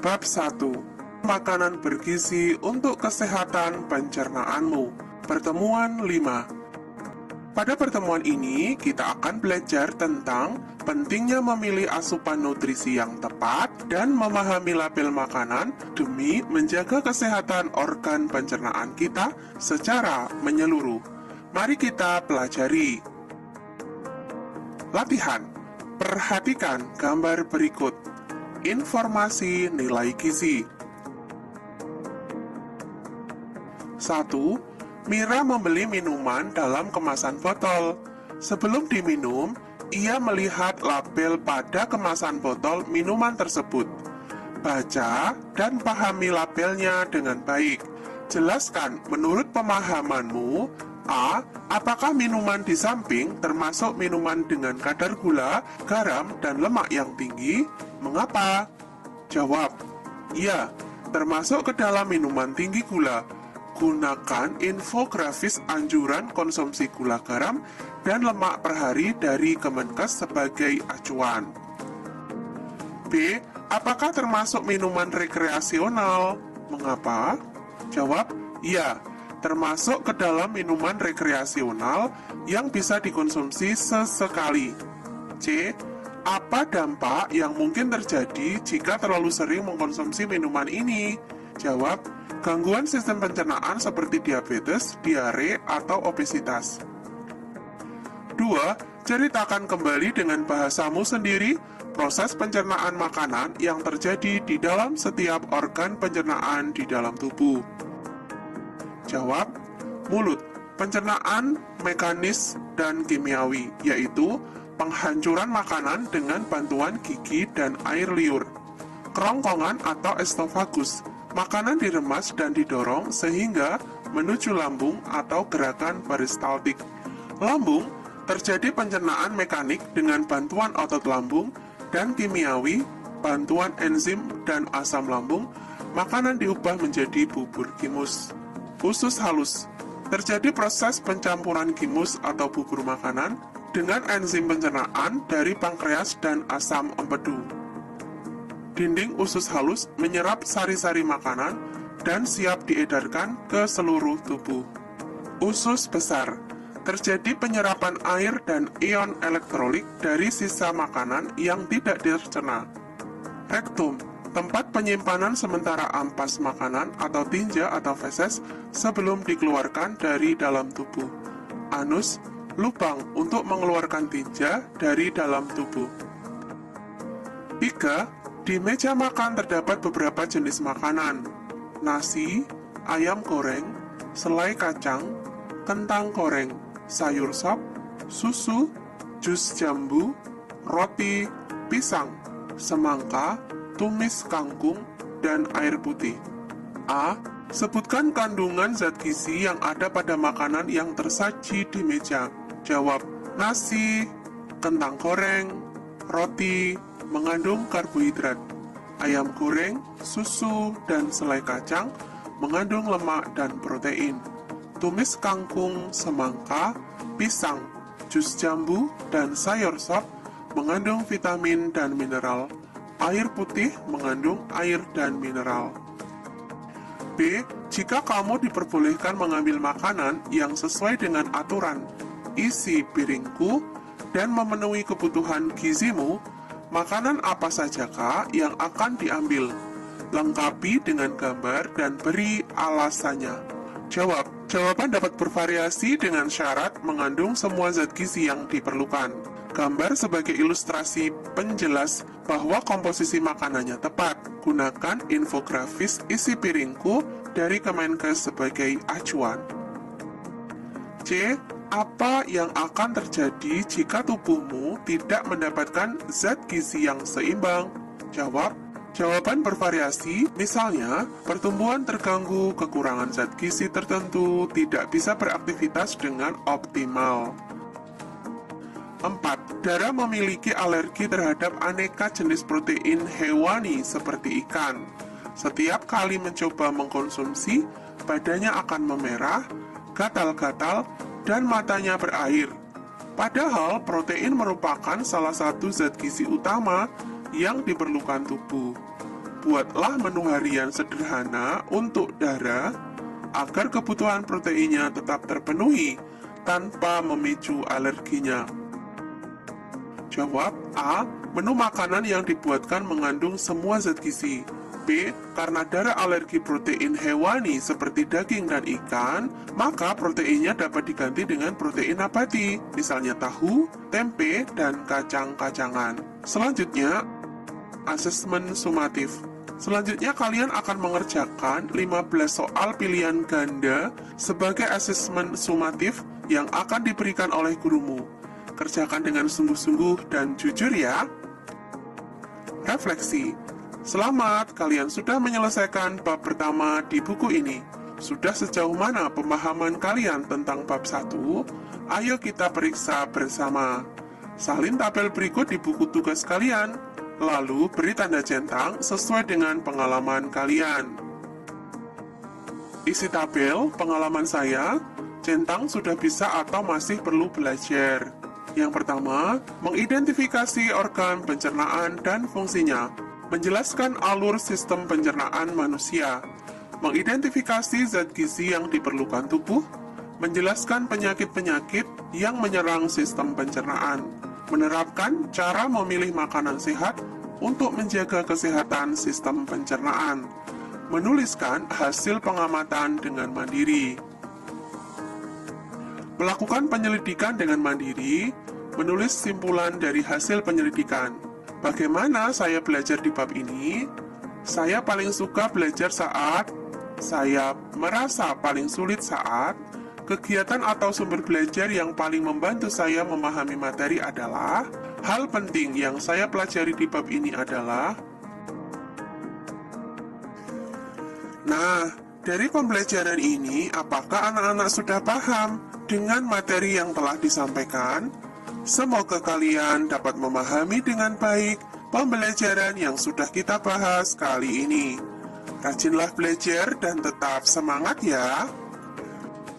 Bab 1. Makanan bergizi untuk kesehatan pencernaanmu. Pertemuan 5. Pada pertemuan ini, kita akan belajar tentang pentingnya memilih asupan nutrisi yang tepat dan memahami label makanan demi menjaga kesehatan organ pencernaan kita secara menyeluruh. Mari kita pelajari. Latihan. Perhatikan gambar berikut. Informasi nilai gizi. 1. Mira membeli minuman dalam kemasan botol. Sebelum diminum, ia melihat label pada kemasan botol minuman tersebut. Baca dan pahami labelnya dengan baik. Jelaskan menurut pemahamanmu, A. Apakah minuman di samping termasuk minuman dengan kadar gula, garam, dan lemak yang tinggi? Mengapa? Jawab, iya, termasuk ke dalam minuman tinggi gula. Gunakan infografis anjuran konsumsi gula, garam, dan lemak per hari dari Kemenkes sebagai acuan. B. Apakah termasuk minuman rekreasional? Mengapa? Jawab, iya, termasuk ke dalam minuman rekreasional yang bisa dikonsumsi sesekali. C. Apa dampak yang mungkin terjadi jika terlalu sering mengkonsumsi minuman ini? Jawab, gangguan sistem pencernaan seperti diabetes, diare, atau obesitas. 2. Ceritakan kembali dengan bahasamu sendiri proses pencernaan makanan yang terjadi di dalam setiap organ pencernaan di dalam tubuh. Jawab, mulut, pencernaan mekanis dan kimiawi, yaitu penghancuran makanan dengan bantuan gigi dan air liur. Kerongkongan atau estofagus, makanan diremas dan didorong sehingga menuju lambung atau gerakan peristaltik. Lambung, terjadi pencernaan mekanik dengan bantuan otot lambung, dan kimiawi, bantuan enzim dan asam lambung, makanan diubah menjadi bubur gimus. Usus halus, terjadi proses pencampuran gimus atau bubur makanan dengan enzim pencernaan dari pankreas dan asam empedu. Dinding usus halus menyerap sari-sari makanan dan siap diedarkan ke seluruh tubuh. Usus besar, terjadi penyerapan air dan ion elektrolit dari sisa makanan yang tidak dicerna. Rektum, tempat penyimpanan sementara ampas makanan atau tinja atau feses sebelum dikeluarkan dari dalam tubuh. Anus, lubang untuk mengeluarkan tinja dari dalam tubuh. 3. Di meja makan terdapat beberapa jenis makanan: nasi, ayam goreng, selai kacang, kentang goreng, sayur sop, susu, jus jambu, roti, pisang, semangka, tumis kangkung, dan air putih. A. Sebutkan kandungan zat gizi yang ada pada makanan yang tersaji di meja. Jawab, nasi, kentang goreng, roti, mengandung karbohidrat. Ayam goreng, susu, dan selai kacang mengandung lemak dan protein. Tumis kangkung, semangka, pisang, jus jambu, dan sayur sop mengandung vitamin dan mineral. Air putih mengandung air dan mineral. B. Jika kamu diperbolehkan mengambil makanan yang sesuai dengan aturan isi piringku dan memenuhi kebutuhan gizimu, makanan apa sajakah yang akan diambil? Lengkapi dengan gambar dan beri alasannya. Jawab. Jawaban dapat bervariasi dengan syarat mengandung semua zat gizi yang diperlukan. Gambar sebagai ilustrasi penjelas bahwa komposisi makanannya tepat. Gunakan infografis isi piringku dari Kemenkes sebagai acuan. C. Apa yang akan terjadi jika tubuhmu tidak mendapatkan zat gizi yang seimbang? Jawab. Jawaban bervariasi, misalnya, pertumbuhan terganggu, kekurangan zat gizi tertentu, tidak bisa beraktivitas dengan optimal. 4. Darah memiliki alergi terhadap aneka jenis protein hewani seperti ikan. Setiap kali mencoba mengkonsumsi, badannya akan memerah, gatal-gatal, dan matanya berair. Padahal protein merupakan salah satu zat gizi utama yang diperlukan tubuh. Buatlah menu harian sederhana untuk darah agar kebutuhan proteinnya tetap terpenuhi tanpa memicu alerginya. Jawab A. Menu makanan yang dibuatkan mengandung semua zat gizi. B. Karena darah alergi protein hewani seperti daging dan ikan, maka proteinnya dapat diganti dengan protein nabati, misalnya tahu, tempe, dan kacang-kacangan. Selanjutnya, asesmen sumatif. Selanjutnya kalian akan mengerjakan 15 soal pilihan ganda sebagai asesmen sumatif yang akan diberikan oleh gurumu. Kerjakan dengan sungguh-sungguh dan jujur ya. Refleksi. Selamat, kalian sudah menyelesaikan bab pertama di buku ini. Sudah sejauh mana pemahaman kalian tentang bab 1? Ayo kita periksa bersama. Salin tabel berikut di buku tugas kalian, lalu beri tanda centang sesuai dengan pengalaman kalian. Isi tabel pengalaman saya, centang sudah bisa atau masih perlu belajar. Yang pertama, mengidentifikasi organ pencernaan dan fungsinya, menjelaskan alur sistem pencernaan manusia, mengidentifikasi zat gizi yang diperlukan tubuh, menjelaskan penyakit-penyakit yang menyerang sistem pencernaan, menerapkan cara memilih makanan sehat untuk menjaga kesehatan sistem pencernaan, menuliskan hasil pengamatan dengan mandiri. Melakukan penyelidikan dengan mandiri, menulis simpulan dari hasil penyelidikan. Bagaimana saya belajar di bab ini? Saya paling suka belajar saat, saya merasa paling sulit saat, kegiatan atau sumber belajar yang paling membantu saya memahami materi adalah, hal penting yang saya pelajari di bab ini adalah. Nah, dari pembelajaran ini, apakah anak-anak sudah paham dengan materi yang telah disampaikan? Semoga kalian dapat memahami dengan baik pembelajaran yang sudah kita bahas kali ini. Rajinlah belajar dan tetap semangat ya!